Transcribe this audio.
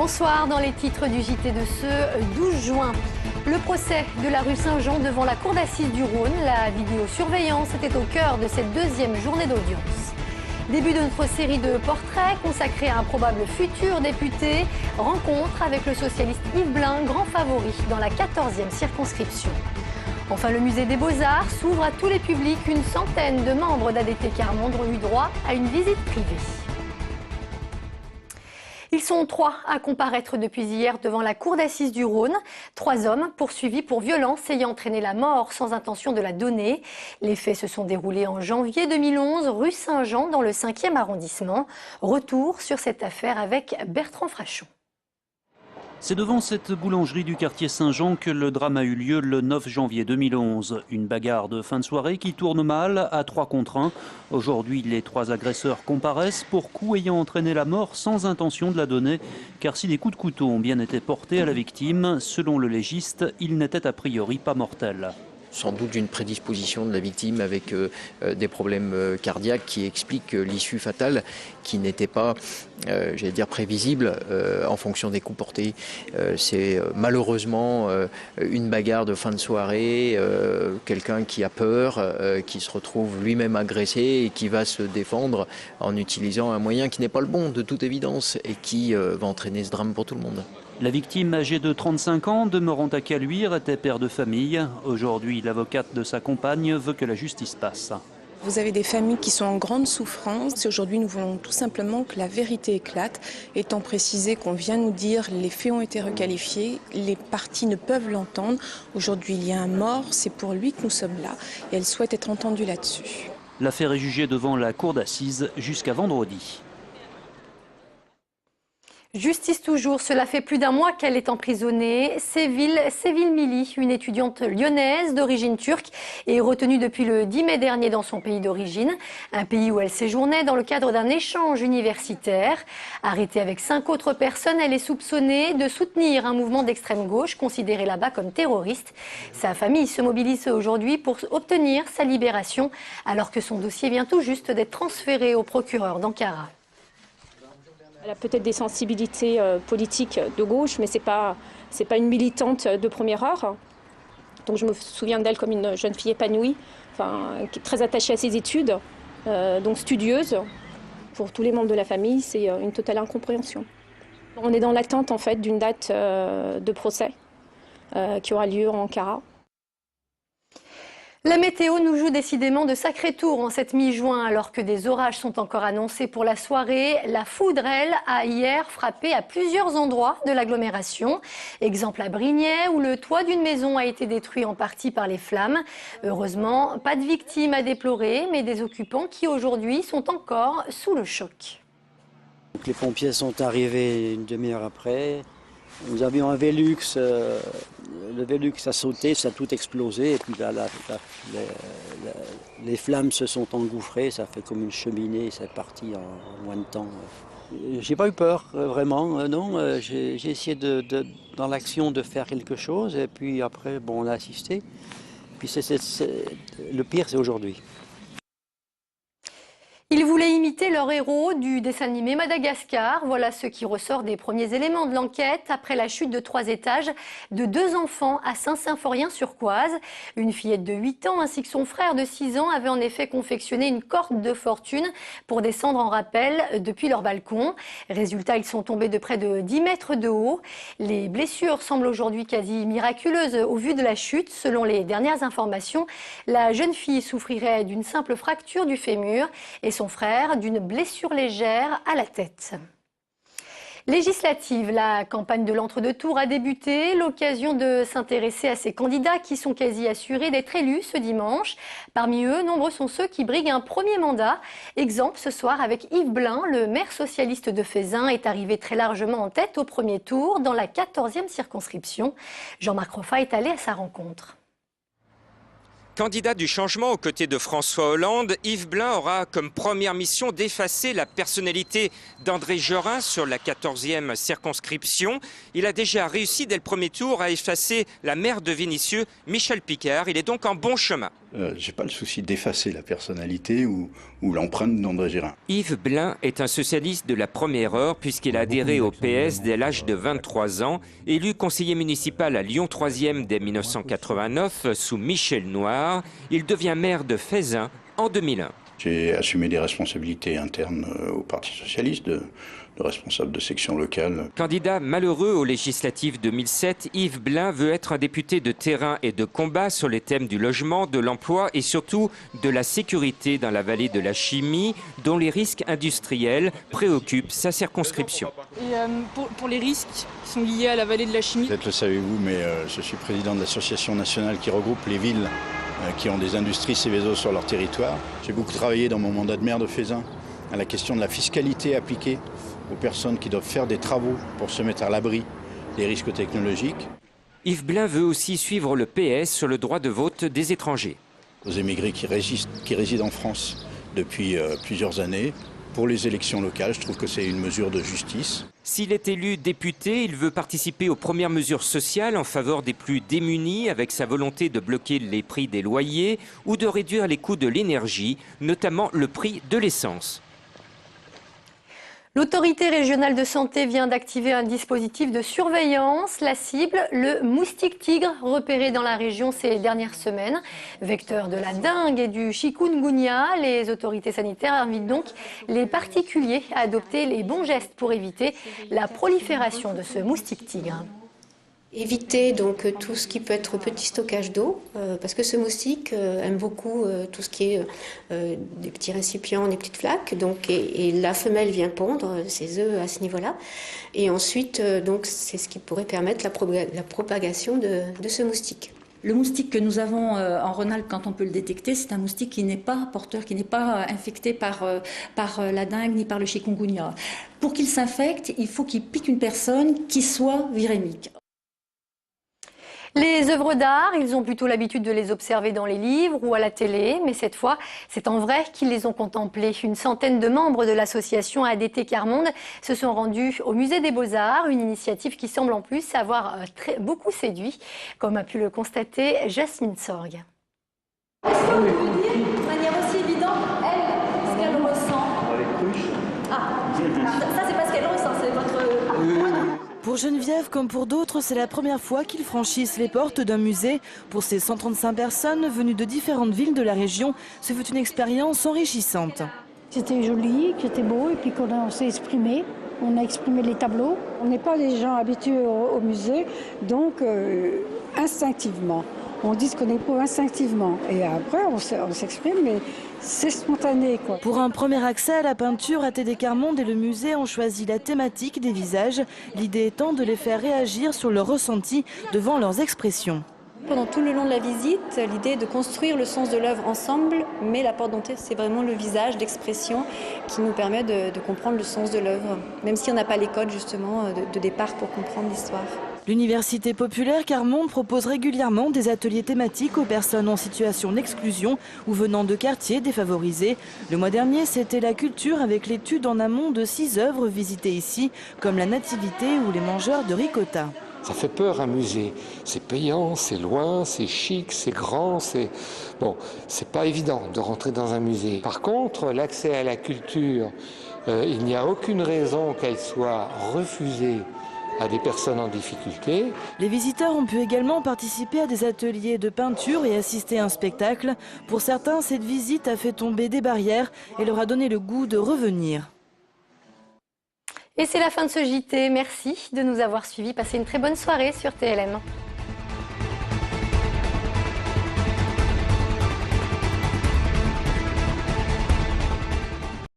Bonsoir, dans les titres du JT de ce 12 juin. Le procès de la rue Saint-Jean devant la cour d'assises du Rhône. La vidéosurveillance était au cœur de cette deuxième journée d'audience. Début de notre série de portraits consacrée à un probable futur député. Rencontre avec le socialiste Yves Blein, grand favori dans la 14e circonscription. Enfin, le musée des Beaux-Arts s'ouvre à tous les publics. Une centaine de membres d'ADT Carmonde ont eu droit à une visite privée. Ils sont 3 à comparaître depuis hier devant la cour d'assises du Rhône. 3 hommes poursuivis pour violence ayant entraîné la mort sans intention de la donner. Les faits se sont déroulés en janvier 2011, rue Saint-Jean, dans le 5e arrondissement. Retour sur cette affaire avec Bertrand Frachon. C'est devant cette boulangerie du quartier Saint-Jean que le drame a eu lieu le 9 janvier 2011. Une bagarre de fin de soirée qui tourne mal à 3 contre 1. Aujourd'hui, les 3 agresseurs comparaissent pour coups ayant entraîné la mort sans intention de la donner. Car si des coups de couteau ont bien été portés à la victime, selon le légiste, ils n'étaient a priori pas mortels. Sans doute d'une prédisposition de la victime avec des problèmes cardiaques qui expliquent l'issue fatale qui n'était pas, j'allais dire, prévisible en fonction des coups portés. C'est malheureusement une bagarre de fin de soirée, quelqu'un qui a peur, qui se retrouve lui-même agressé et qui va se défendre en utilisant un moyen qui n'est pas le bon de toute évidence et qui va entraîner ce drame pour tout le monde. La victime, âgée de 35 ans, demeurant à Caluire, était père de famille. Aujourd'hui, l'avocate de sa compagne veut que la justice passe. Vous avez des familles qui sont en grande souffrance. Aujourd'hui, nous voulons tout simplement que la vérité éclate, étant précisé qu'on vient nous dire les faits ont été requalifiés, les parties ne peuvent l'entendre. Aujourd'hui, il y a un mort, c'est pour lui que nous sommes là et elle souhaite être entendue là-dessus. L'affaire est jugée devant la cour d'assises jusqu'à vendredi. Justice toujours, cela fait plus d'un mois qu'elle est emprisonnée. Séville Mili, une étudiante lyonnaise d'origine turque, est retenue depuis le 10 mai dernier dans son pays d'origine, un pays où elle séjournait dans le cadre d'un échange universitaire. Arrêtée avec 5 autres personnes, elle est soupçonnée de soutenir un mouvement d'extrême gauche considéré là-bas comme terroriste. Sa famille se mobilise aujourd'hui pour obtenir sa libération, alors que son dossier vient tout juste d'être transféré au procureur d'Ankara. Elle a peut-être des sensibilités politiques de gauche, mais ce n'est pas une militante de première heure. Donc je me souviens d'elle comme une jeune fille épanouie, qui est très attachée à ses études, donc studieuse. Pour tous les membres de la famille, c'est une totale incompréhension. On est dans l'attente en fait d'une date de procès qui aura lieu en Ankara. La météo nous joue décidément de sacrés tours en cette mi-juin, alors que des orages sont encore annoncés pour la soirée. La foudre, elle, a hier frappé à plusieurs endroits de l'agglomération. Exemple à Brignais, où le toit d'une maison a été détruit en partie par les flammes. Heureusement, pas de victimes à déplorer, mais des occupants qui aujourd'hui sont encore sous le choc. Donc les pompiers sont arrivés une demi-heure après. Nous avions un Velux, le Velux a sauté, ça a tout explosé et puis là, les flammes se sont engouffrées, ça fait comme une cheminée, c'est parti en moins de temps. J'ai pas eu peur, vraiment, non, j'ai essayé dans l'action de faire quelque chose et puis après, bon, on a assisté. Puis le pire, c'est aujourd'hui. Ils voulaient imiter leur héros du dessin animé Madagascar. Voilà ce qui ressort des premiers éléments de l'enquête après la chute de 3 étages de 2 enfants à Saint-Symphorien-sur-Coise. Une fillette de 8 ans ainsi que son frère de 6 ans avaient en effet confectionné une corde de fortune pour descendre en rappel depuis leur balcon. Résultat, ils sont tombés de près de 10 mètres de haut. Les blessures semblent aujourd'hui quasi miraculeuses au vu de la chute. Selon les dernières informations, la jeune fille souffrirait d'une simple fracture du fémur et son frère d'une blessure légère à la tête. Législative, la campagne de l'entre-deux-tours a débuté. L'occasion de s'intéresser à ces candidats qui sont quasi assurés d'être élus ce dimanche. Parmi eux, nombreux sont ceux qui briguent un premier mandat. Exemple ce soir avec Yves Blein, le maire socialiste de Fézin, est arrivé très largement en tête au premier tour dans la 14e circonscription. Jean-Marc Roffa est allé à sa rencontre. Candidat du changement aux côtés de François Hollande, Yves Blein aura comme première mission d'effacer la personnalité d'André Gerin sur la 14e circonscription. Il a déjà réussi dès le premier tour à effacer la maire de Vénissieux, Michèle Picard. Il est donc en bon chemin. J'ai pas le souci d'effacer la personnalité ou l'empreinte d'André Gerin. Yves Blein est un socialiste de la première heure puisqu'il a adhéré au PS dès l'âge de 23 ans. Élu conseiller municipal à Lyon 3e dès 1989 sous Michel Noir, il devient maire de Feyzin en 2001. J'ai assumé des responsabilités internes au Parti socialiste, de responsable de section locale. Candidat malheureux aux législatives 2007, Yves Blein veut être un député de terrain et de combat sur les thèmes du logement, de l'emploi et surtout de la sécurité dans la vallée de la Chimie, dont les risques industriels préoccupent sa circonscription. Et pour les risques qui sont liés à la vallée de la Chimie. Peut-être le savez-vous, mais je suis président de l'association nationale qui regroupe les villes qui ont des industries Seveso sur leur territoire. J'ai beaucoup travaillé dans mon mandat de maire de Feyzin à la question de la fiscalité appliquée aux personnes qui doivent faire des travaux pour se mettre à l'abri des risques technologiques. Yves Blein veut aussi suivre le PS sur le droit de vote des étrangers. Aux émigrés qui résident en France depuis plusieurs années, pour les élections locales, je trouve que c'est une mesure de justice. S'il est élu député, il veut participer aux premières mesures sociales en faveur des plus démunis avec sa volonté de bloquer les prix des loyers ou de réduire les coûts de l'énergie, notamment le prix de l'essence. L'autorité régionale de santé vient d'activer un dispositif de surveillance. La cible, le moustique tigre, repéré dans la région ces dernières semaines. Vecteur de la dengue et du chikungunya, les autorités sanitaires invitent donc les particuliers à adopter les bons gestes pour éviter la prolifération de ce moustique tigre. Éviter donc tout ce qui peut être petit stockage d'eau, parce que ce moustique aime beaucoup tout ce qui est des petits récipients, des petites flaques, donc, et la femelle vient pondre ses œufs à ce niveau-là. Et ensuite, donc, c'est ce qui pourrait permettre la propagation de ce moustique. Le moustique que nous avons en Rhône-Alpes, quand on peut le détecter, c'est un moustique qui n'est pas porteur, qui n'est pas infecté par la dengue ni par le chikungunya. Pour qu'il s'infecte, il faut qu'il pique une personne qui soit virémique. Les œuvres d'art, ils ont plutôt l'habitude de les observer dans les livres ou à la télé, mais cette fois, c'est en vrai qu'ils les ont contemplés. Une centaine de membres de l'association ADT Quart-Monde se sont rendus au Musée des Beaux-Arts, une initiative qui semble en plus avoir beaucoup séduit, comme a pu le constater Jasmine Sorg. Est-ce qu'on peut vous dire, de manière aussi évidente, elle, ce qu'elle ressent? Ça c'est pas ce qu'elle ressent, c'est votre... Pour Geneviève, comme pour d'autres, c'est la première fois qu'ils franchissent les portes d'un musée. Pour ces 135 personnes venues de différentes villes de la région, ce fut une expérience enrichissante. C'était joli, c'était beau, et puis on s'est exprimé. On a exprimé les tableaux. On n'est pas des gens habitués au musée, donc instinctivement. On dit ce qu'on est pour instinctivement. Et après, on s'exprime, mais c'est spontané, quoi. Pour un premier accès à la peinture, ADT Quart-Monde et le musée ont choisi la thématique des visages, l'idée étant de les faire réagir sur leurs ressentis devant leurs expressions. Pendant tout le long de la visite, l'idée est de construire le sens de l'œuvre ensemble, mais la porte d'entrée, c'est vraiment le visage, l'expression qui nous permet de comprendre le sens de l'œuvre, même si on n'a pas les codes justement de départ pour comprendre l'histoire. L'Université populaire Quart-Monde propose régulièrement des ateliers thématiques aux personnes en situation d'exclusion ou venant de quartiers défavorisés. Le mois dernier, c'était la culture avec l'étude en amont de 6 œuvres visitées ici, comme la Nativité ou les mangeurs de ricotta. Ça fait peur un musée. C'est payant, c'est loin, c'est chic, c'est grand, c'est pas évident de rentrer dans un musée. Par contre, l'accès à la culture, il n'y a aucune raison qu'elle soit refusée à des personnes en difficulté. Les visiteurs ont pu également participer à des ateliers de peinture et assister à un spectacle. Pour certains, cette visite a fait tomber des barrières et leur a donné le goût de revenir. Et c'est la fin de ce JT. Merci de nous avoir suivis. Passez une très bonne soirée sur TLM.